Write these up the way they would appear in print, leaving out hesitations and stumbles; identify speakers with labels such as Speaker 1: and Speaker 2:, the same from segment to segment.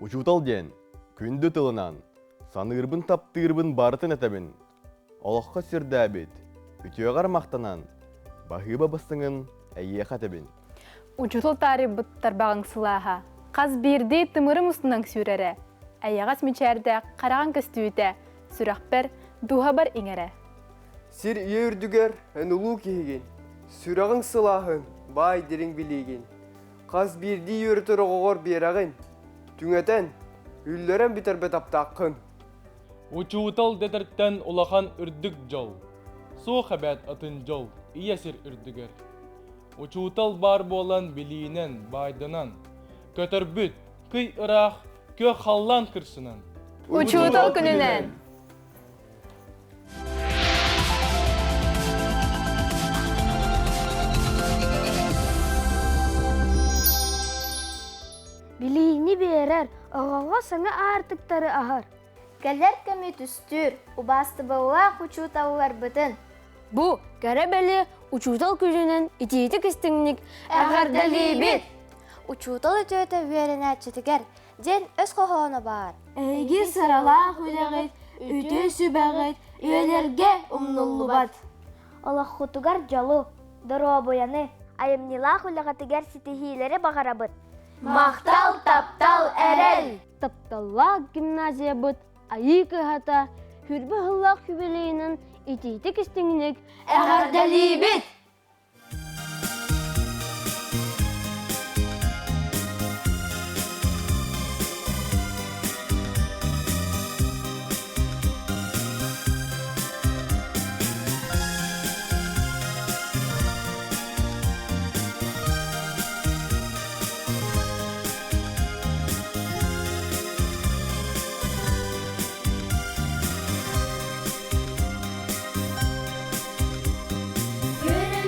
Speaker 1: Учутал ден, күнді тылынан, санырбын таптырбын барытын әтәбін. Олаққа сірдәбет, үтеғар мақтанан, бағыба бастыңын әйе қатабын.
Speaker 2: Учутал тары бұттар бағың сылаға, қаз берді тымырым ұстынан сүрәрі. Әйеғас мечәрді қараған көстүйті, сүрақпер дуға бар еңәрі.
Speaker 3: Сир үйірдігер әнулу кейген, сүрағың сылағын бай дерің білеген. Қаз берді үйіртір оғығыр берағын, түңетен үллерен бітір бет аптақын.
Speaker 4: Учутал детертен улахан үрдік жол. Су қабәт атын жол, иесір үрдігер. Учутал бар болан білейінен байдынан. Көтір бүт, күй ұрақ, кө қаллан кірсінен.
Speaker 2: Учутал күнінен.
Speaker 5: Билийini берер, оғаға саңа артықтары ағар.
Speaker 6: Кәлер кәме түстір, убасты бауа учуталылар бұтын.
Speaker 5: Бұ, кәрі бәлі учутал күжінен итейті кістіңнік
Speaker 6: Әғардалі бет. Учутал өтөті верен әтчетігер, ден өз қоғаны бар.
Speaker 5: Әйге сарала құдағыт, үті сүбәғыт, үйелерге ұмнулу бат.
Speaker 6: Олақ құтығар жалу, дұру бояны, айымнила құлағатығар сетихилері бағарабыт. Мақтал таптал әрел.
Speaker 5: Тапталла гимназия бұд, айы кығата, хүрбі ғылақ хүбелейінің итейті кістіңнік
Speaker 6: Әғардалі бет.
Speaker 7: Günün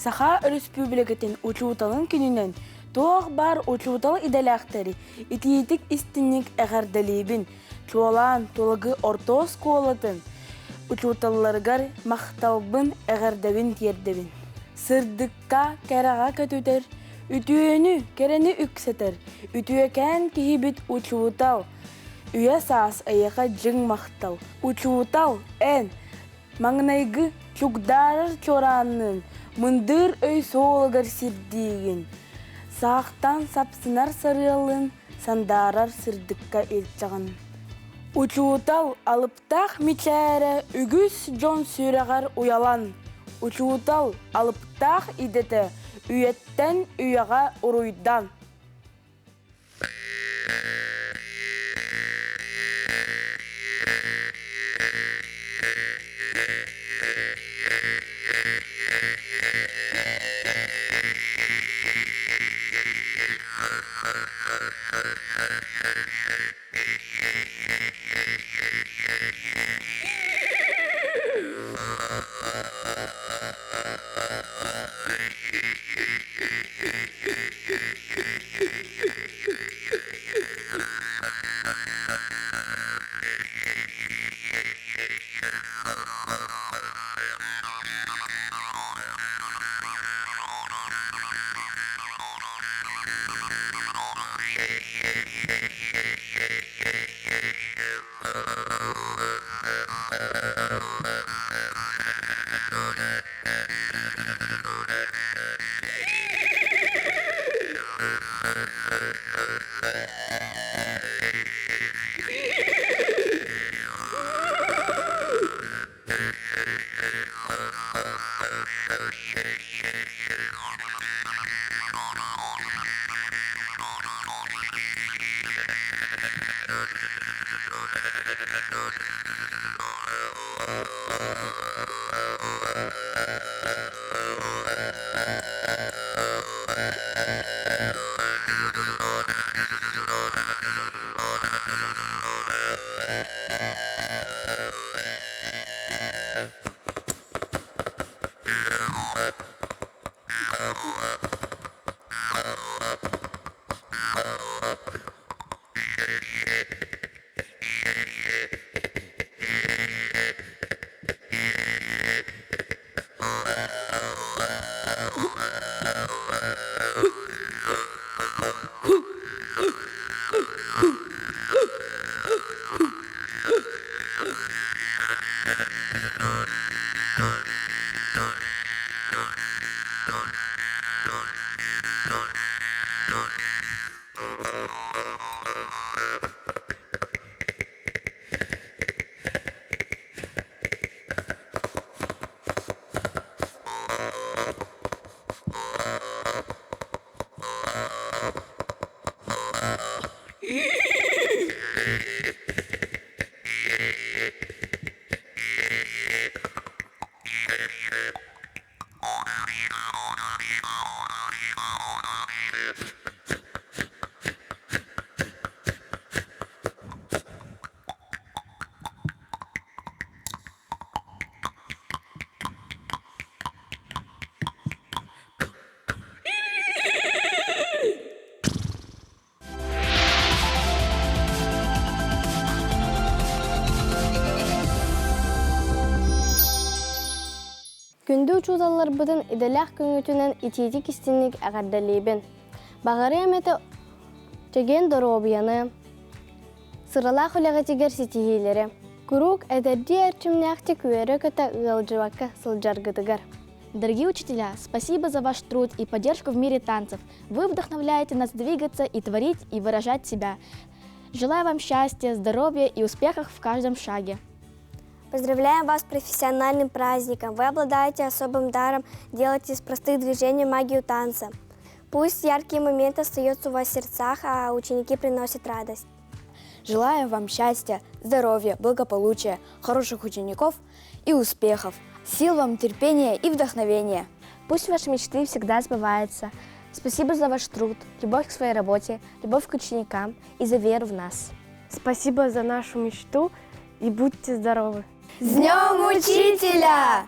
Speaker 7: Саха республикатын учуталын күнінен тоқ бар учутал иделяқтары итиетік истинник әғардалебін чуалан толагы орто сколатын учуталларгар мақталбын әғардабын тердебін. Сырдыққа кәраға көтөтер, үтүйені кәрені үксетер, үтүйекән кихибит учутал, үйе саас аяқа жың мақтал. Учутал ән маңнайгы чугдарыр чоранын, мындыр өй соғылғар сирдеген. Сақтан сапсынар сарылын, сандарар сырдыққа елчағын. Учутал алыптақ мечәрі үгіс жон сүрәғар уялан. Учутал алыптақ идеті үйеттен үйаға ұруйдан.
Speaker 5: Күнді учудалар бұдын иделях күнгітінен итетик истинник әғардалейбін. Бағары әметі теген доробияны, сыралақ үліғі тегер сетихейлері. Күрук әдәрді әрчімнәқті күері көті ұялжываққа сылжаргыдығар.
Speaker 8: Дорогие учителя, спасибо за ваш труд и поддержку в мире танцев. Вы вдохновляете нас двигаться и творить, и выражать себя. Желаю вам счастья, здоровья и успехов в каждом шаге.
Speaker 9: Поздравляем вас с профессиональным праздником. Вы обладаете особым даром делать из простых движений магию танца. Пусть яркие моменты остаются у вас в сердцах, а ученики приносят радость.
Speaker 10: Желаем вам счастья, здоровья, благополучия, хороших учеников и успехов. Сил вам, терпения и вдохновения.
Speaker 8: Пусть ваши мечты всегда сбываются. Спасибо за ваш труд, любовь к своей работе, любовь к ученикам и за веру в нас.
Speaker 2: Спасибо за нашу мечту и будьте здоровы!
Speaker 9: С Днем Учителя!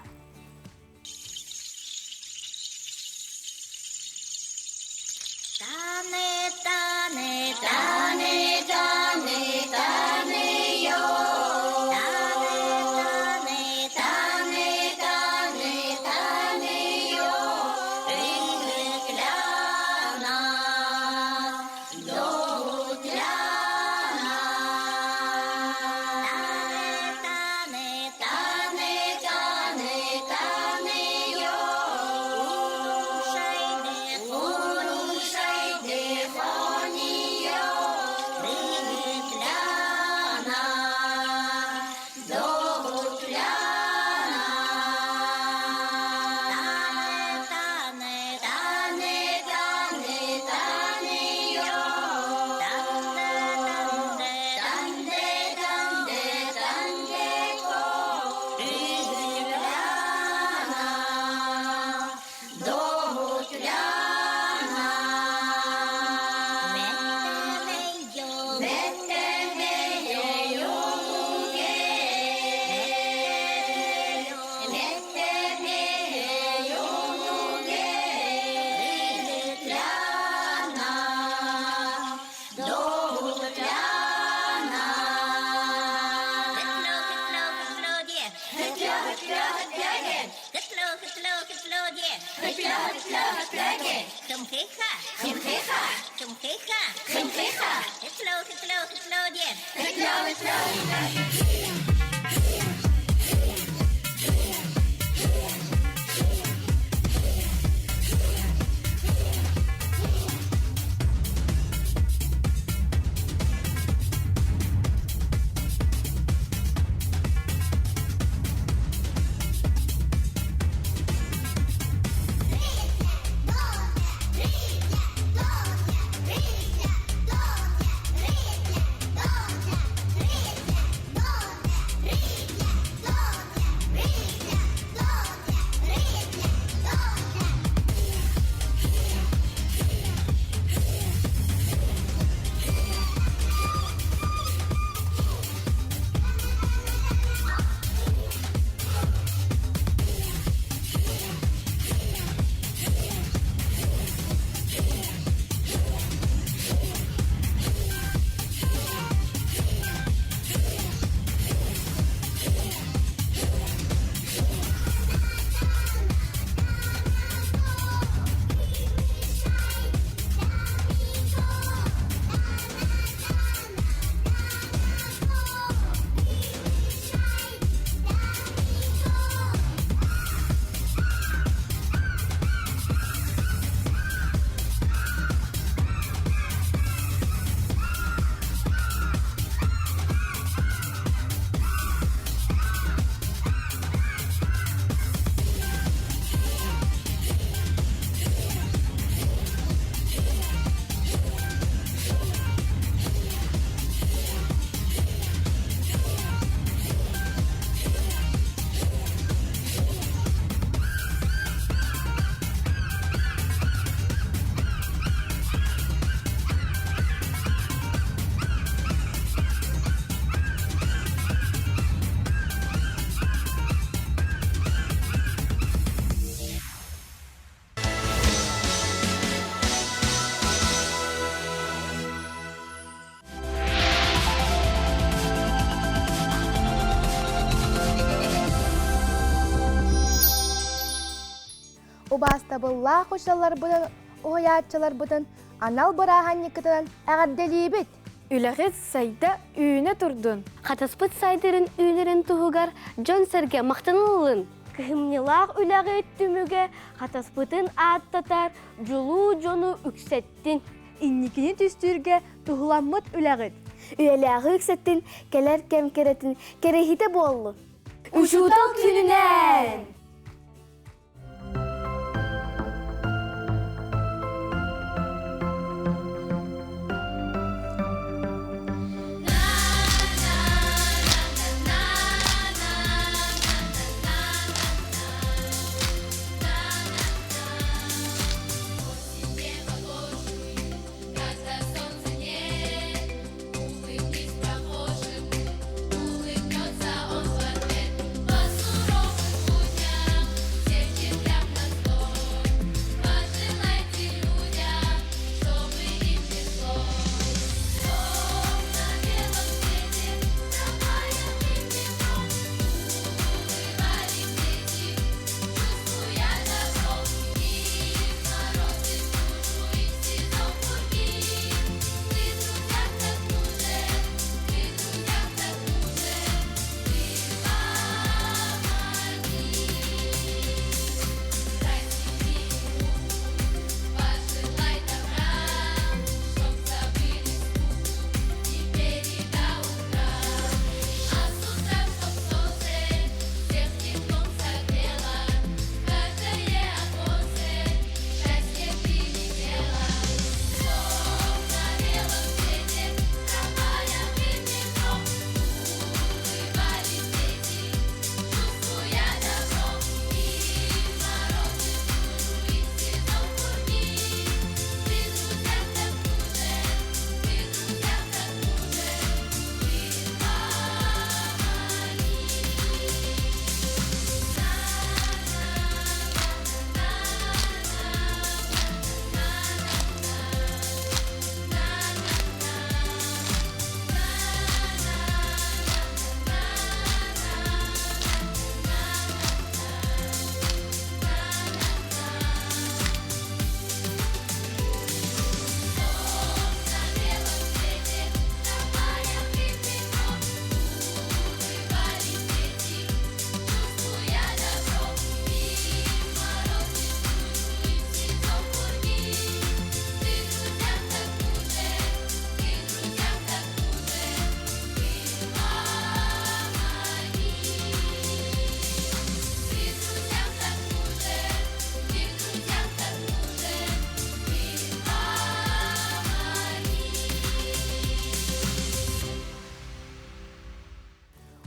Speaker 11: Убастабылла кучалар бутан, оятчалар бутан, анал барахан никытан әғадделейбет.
Speaker 2: Үләғет сайда үйіне тұрдын.
Speaker 5: Қатаспыт сайдырын үйлерін тұғығар жон сәрге мақтанылын. Кыхымнелақ үләғет түміге қатаспытын аттатар жолу жону үксеттін.
Speaker 11: Инникini түстүрге тұғыламмыт үләғет.
Speaker 9: Үйеләғы үксеттін, келер кем керетін, керехите болу.
Speaker 11: Учутал күнінен!
Speaker 12: Улыбнется он в ответ, по суровым будням.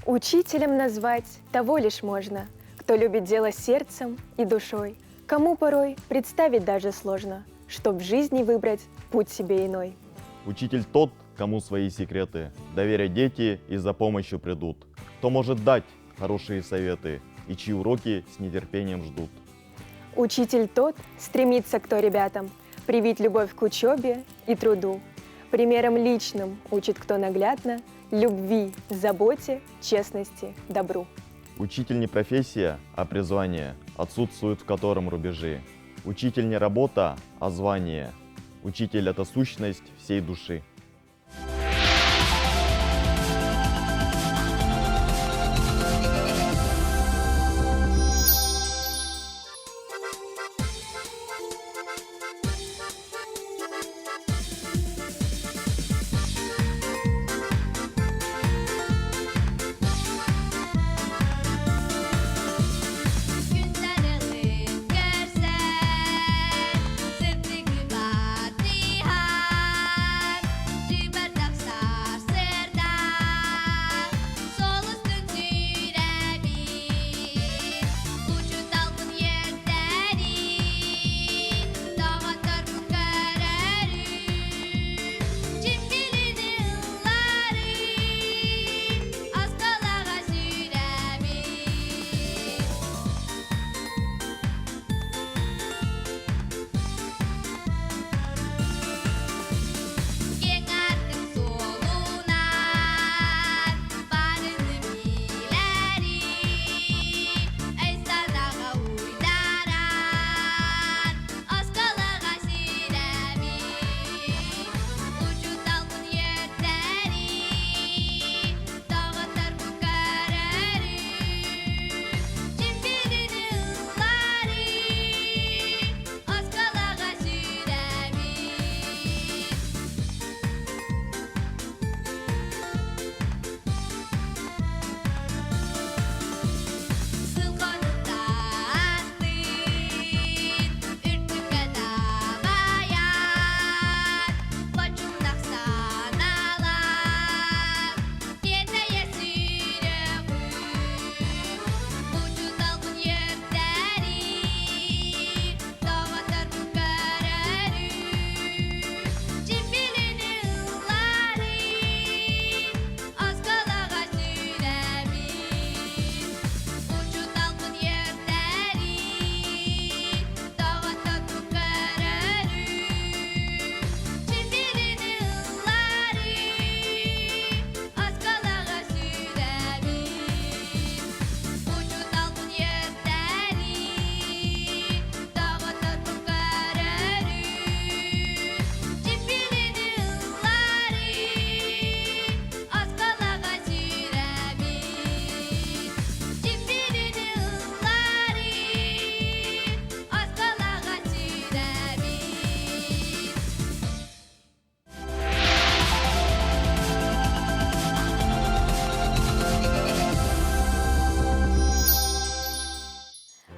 Speaker 12: Учителем назвать того лишь можно, кто любит дело сердцем и душой, кому порой представить даже сложно, чтоб в жизни выбрать путь себе иной.
Speaker 13: Учитель тот, кому свои секреты доверят дети и за помощью придут, кто может дать хорошие советы и чьи уроки с нетерпением ждут.
Speaker 12: Учитель тот стремится к то ребятам привить любовь к учебе и труду. Примером личным учит кто наглядно любви, заботе, честности, добру.
Speaker 13: Учитель не профессия, а призвание, отсутствует в котором рубежи. Учитель не работа, а звание. Учитель — это сущность всей души.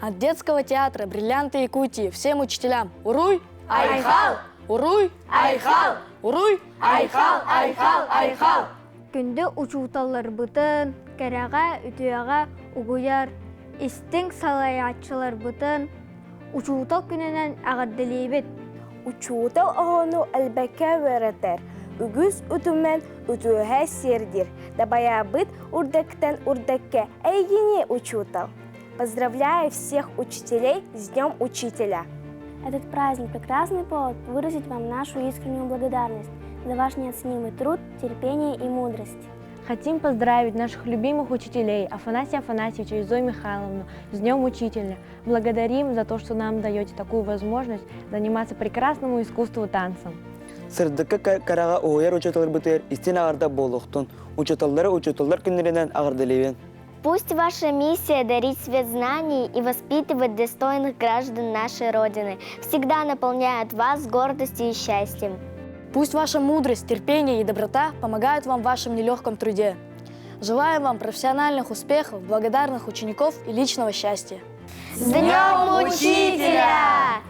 Speaker 7: От детского театра «Бриллианты Якутии» всем учителям уруй!
Speaker 11: Айхал!
Speaker 7: Уруй!
Speaker 11: Айхал!
Speaker 7: Уруй!
Speaker 11: Айхал! Айхал! Айхал!
Speaker 9: Күнді учуталар бұтын, кәрәға, үтіяға, ұғыяр, істің салаятчылар бұтын, учутал күнінен ағырдылейбет.
Speaker 10: Учутал оғыну әлбәкә вәрәтәр, үгіз үтімен үтіуға сердір, дабая быт урдактан урдакка, әйгене учутал. Поздравляю всех учителей с Днем Учителя!
Speaker 9: Этот праздник – прекрасный повод выразить вам нашу искреннюю благодарность за ваш неоценимый труд, терпение и мудрость.
Speaker 14: Хотим поздравить наших любимых учителей Афанасия Афанасьевича и Зою Михайловну с Днем Учителя. Благодарим за то, что нам даете такую возможность заниматься прекрасному искусству танцем.
Speaker 15: Сырдыкка карага ояр учителер бытер, истин ағарда болуқтын. Учителлар күнерінен ағардылевен.
Speaker 9: Пусть ваша миссия дарить свет знаний и воспитывать достойных граждан нашей Родины всегда наполняет вас гордостью и счастьем.
Speaker 7: Пусть ваша мудрость, терпение и доброта помогают вам в вашем нелегком труде. Желаем вам профессиональных успехов, благодарных учеников и личного счастья.
Speaker 11: С Днем Учителя!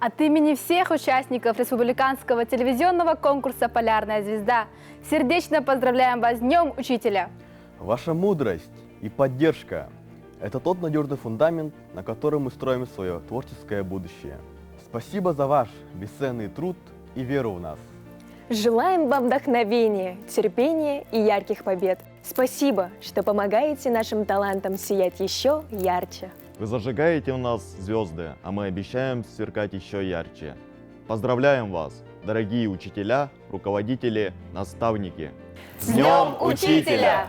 Speaker 2: От имени всех участников республиканского телевизионного конкурса «Полярная звезда» сердечно поздравляем вас с Днем Учителя!
Speaker 1: Ваша мудрость и поддержка – это тот надежный фундамент, на котором мы строим свое творческое будущее. Спасибо за ваш бесценный труд и веру в нас.
Speaker 12: Желаем вам вдохновения, терпения и ярких побед. Спасибо, что помогаете нашим талантам сиять еще ярче.
Speaker 13: Вы зажигаете у нас звезды, а мы обещаем сверкать еще ярче. Поздравляем вас, дорогие учителя, руководители, наставники!
Speaker 2: С Днем Учителя!